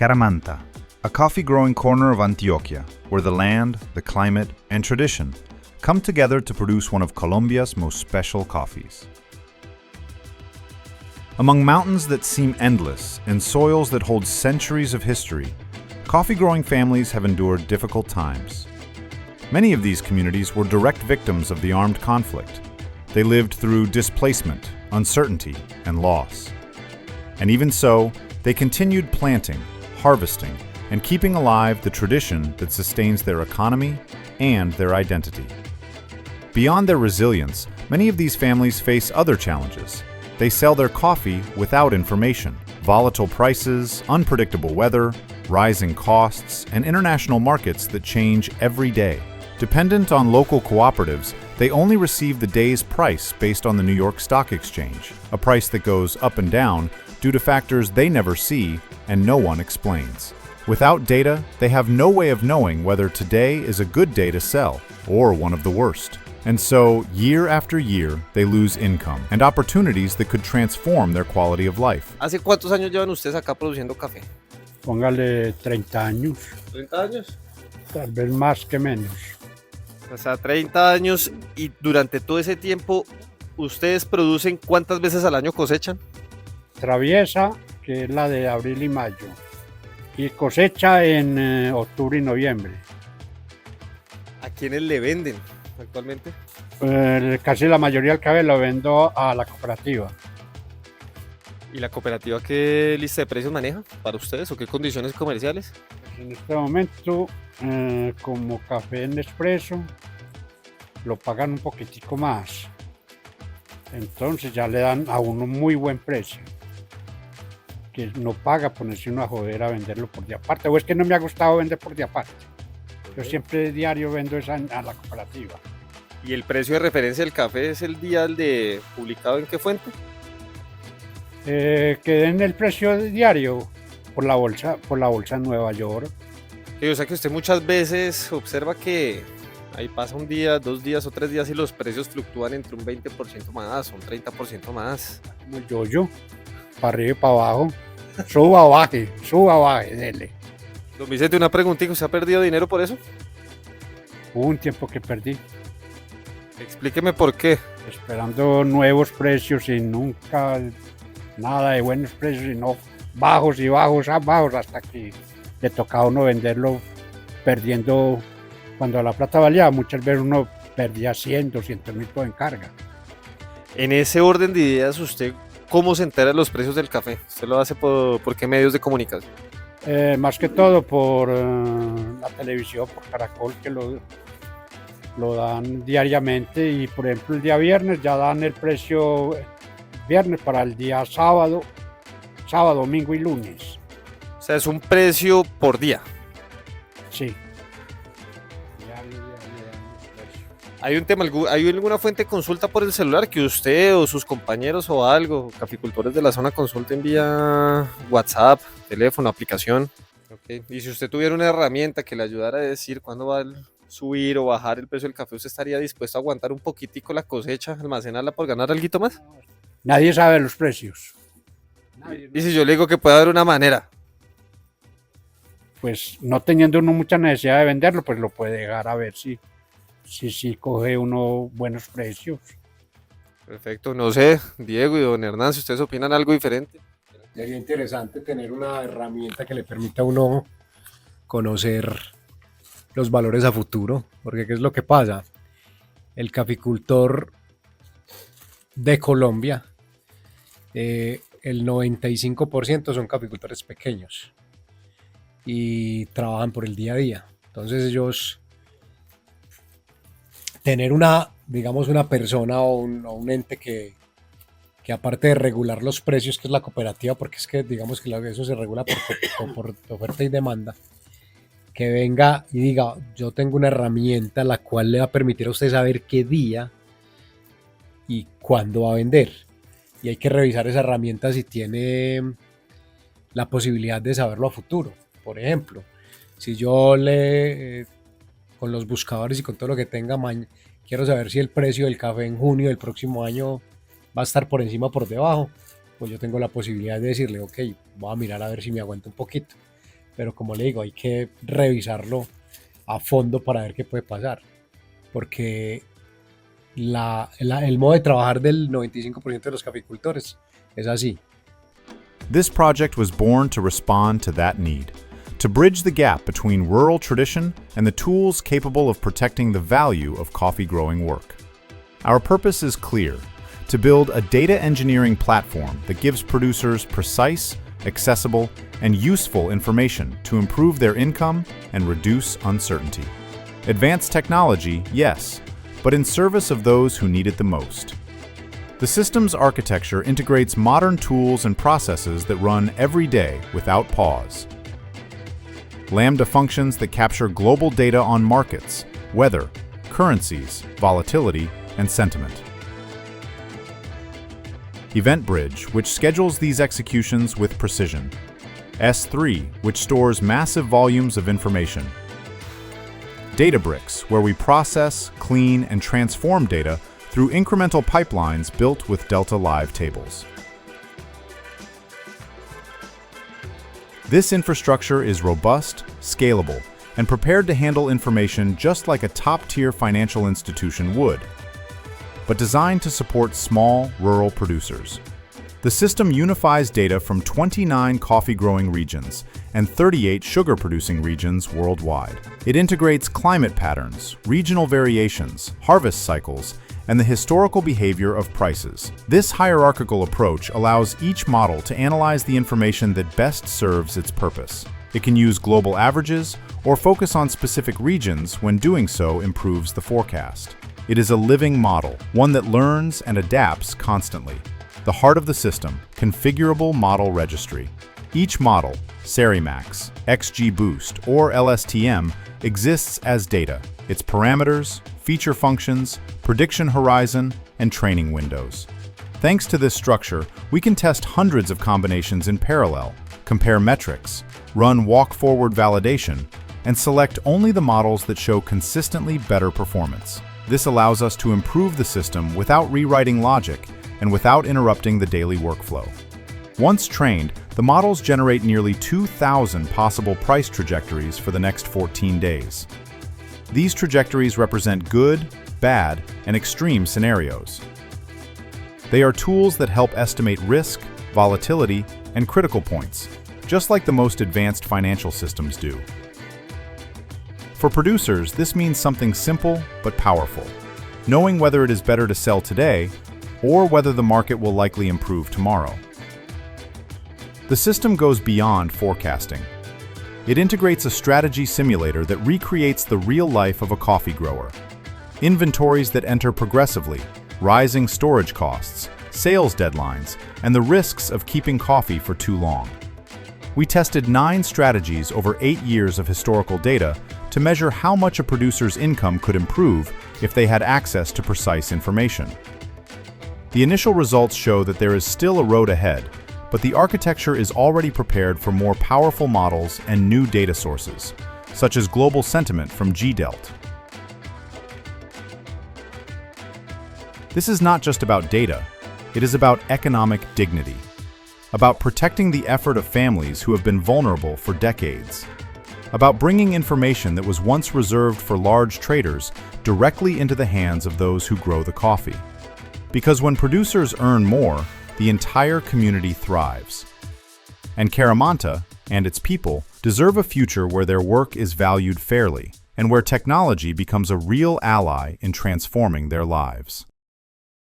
Caramanta, a coffee-growing corner of Antioquia, where the land, the climate, and tradition come together to produce one of Colombia's most special coffees. Among mountains that seem endless and soils that hold centuries of history, coffee-growing families have endured difficult times. Many of these communities were direct victims of the armed conflict. They lived through displacement, uncertainty, and loss. And even so, they continued planting, harvesting, and keeping alive the tradition that sustains their economy and their identity. Beyond their resilience, many of these families face other challenges. They sell their coffee without information. Volatile prices, unpredictable weather, rising costs, and international markets that change every day. Dependent on local cooperatives, they only receive the day's price based on the New York Stock Exchange, a price that goes up and down due to factors they never see and no one explains. Without data, they have no way of knowing whether today is a good day to sell or one of the worst. And so, year after year, they lose income and opportunities that could transform their quality of life. ¿Hace cuántos años llevan ustedes acá produciendo café? Póngale 30 años, ¿30 años? tal vez más que menos. O sea, 30 años, y durante todo ese tiempo, ¿ustedes producen cuántas veces al año cosechan? Traviesa, que es la de abril y mayo, y cosecha en octubre y noviembre. ¿A quiénes le venden actualmente? Casi la mayoría del café lo vendo a la cooperativa. ¿Y la cooperativa qué lista de precios maneja para ustedes o qué condiciones comerciales? En este momento, como café en expreso, lo pagan un poquitico más. Entonces ya le dan a uno muy buen precio. Que no paga ponerse uno a joder a venderlo por día aparte. O es que no me ha gustado vender por día aparte. Yo siempre diario vendo esa a la cooperativa. ¿Y el precio de referencia del café es el día de publicado en qué fuente? Que den el precio diario por la bolsa en Nueva York. Sí, o sea que usted muchas veces observa que ahí pasa un día, 2 días o 3 días y los precios fluctúan entre un 20% más, un 30% más. Como el yo-yo, para arriba y para abajo. Suba, baje, dele. Don Vicente, una preguntita, ¿usted ha perdido dinero por eso? Hubo un tiempo que perdí, Explíqueme por qué. esperando nuevos precios y nunca nada de buenos precios, sino bajos y bajos, hasta que le tocaba a uno venderlo perdiendo. Cuando la plata valía, muchas veces uno perdía 100, 200 mil en carga. En ese orden de ideas, ¿usted cómo se entera de los precios del café? ¿Usted lo hace por qué medios de comunicación? Más que todo por la televisión, por Caracol, que lo dan diariamente, y por ejemplo el día viernes ya dan el precio viernes para el día sábado, domingo y lunes. O sea, es un precio por día. Sí. ¿Hay un tema, hay alguna fuente de consulta por el celular que usted o sus compañeros o algo, caficultores de la zona, consulten vía WhatsApp, teléfono, aplicación? Okay. Y si usted tuviera una herramienta que le ayudara a decir cuándo va a subir o bajar el precio del café, ¿usted estaría dispuesto a aguantar un poquitico la cosecha, almacenarla por ganar algo más? Nadie sabe los precios. Y si yo le digo que puede haber una manera. Pues no teniendo uno mucha necesidad de venderlo, pues lo puede dejar a ver si coge uno buenos precios. Perfecto, no sé, Diego y don Hernán, si ustedes opinan algo diferente. Sería interesante tener una herramienta que le permita a uno conocer los valores a futuro, porque ¿qué es lo que pasa? El caficultor de Colombia, el 95% son caficultores pequeños y trabajan por el día a día. Entonces ellos, tener una persona o un ente que aparte de regular los precios, que es la cooperativa, porque es que digamos que eso se regula por oferta y demanda, que venga y diga, yo tengo una herramienta la cual le va a permitir a usted saber qué día y cuándo va a vender. Y hay que revisar esa herramienta si tiene la posibilidad de saberlo a futuro. Por ejemplo, si yo con los buscadores y con todo lo que tenga, quiero saber si el precio del café en junio del próximo año va a estar por encima o por debajo, pues yo tengo la posibilidad de decirle, ok, voy a mirar a ver si me aguanta un poquito. pero como le digo, hay que revisarlo a fondo para ver qué puede pasar, porque el modo de trabajar del 95% de los caficultores es así. This project was born to respond to that need, to bridge the gap between rural tradition and the tools capable of protecting the value of coffee growing work. Our purpose is clear: to build a data engineering platform that gives producers precise, accessible, and useful information to improve their income and reduce uncertainty. Advanced technology, yes, but in service of those who need it the most. The system's architecture integrates modern tools and processes that run every day without pause. Lambda functions that capture global data on markets, weather, currencies, volatility, and sentiment. Event Bridge, which schedules these executions with precision. S3, which stores massive volumes of information. Databricks, where we process, clean, and transform data through incremental pipelines built with Delta Live tables. This infrastructure is robust, scalable, and prepared to handle information just like a top-tier financial institution would, but designed to support small, rural producers. The system unifies data from 29 coffee-growing regions and 38 sugar-producing regions worldwide. It integrates climate patterns, regional variations, harvest cycles, and the historical behavior of prices. This hierarchical approach allows each model to analyze the information that best serves its purpose. It can use global averages or focus on specific regions when doing so improves the forecast. It is a living model, one that learns and adapts constantly. The heart of the system, configurable model registry. Each model, Serimax, XGBoost, or LSTM, exists as data, its parameters, feature functions, prediction horizon, and training windows. Thanks to this structure, we can test hundreds of combinations in parallel, compare metrics, run walk-forward validation, and select only the models that show consistently better performance. This allows us to improve the system without rewriting logic and without interrupting the daily workflow. Once trained, the models generate nearly 2,000 possible price trajectories for the next 14 days. These trajectories represent good, bad, and extreme scenarios. They are tools that help estimate risk, volatility, and critical points, just like the most advanced financial systems do. For producers, this means something simple but powerful: knowing whether it is better to sell today or whether the market will likely improve tomorrow. The system goes beyond forecasting. It integrates a strategy simulator that recreates the real life of a coffee grower. Inventories that enter progressively, rising storage costs, sales deadlines, and the risks of keeping coffee for too long. We tested 9 strategies over 8 years of historical data to measure how much a producer's income could improve if they had access to precise information. The initial results show that there is still a road ahead, but the architecture is already prepared for more powerful models and new data sources, such as global sentiment from GDELT. This is not just about data, it is about economic dignity, about protecting the effort of families who have been vulnerable for decades, about bringing information that was once reserved for large traders directly into the hands of those who grow the coffee. Because when producers earn more, the entire community thrives. And Caramanta and its people deserve a future where their work is valued fairly and where technology becomes a real ally in transforming their lives.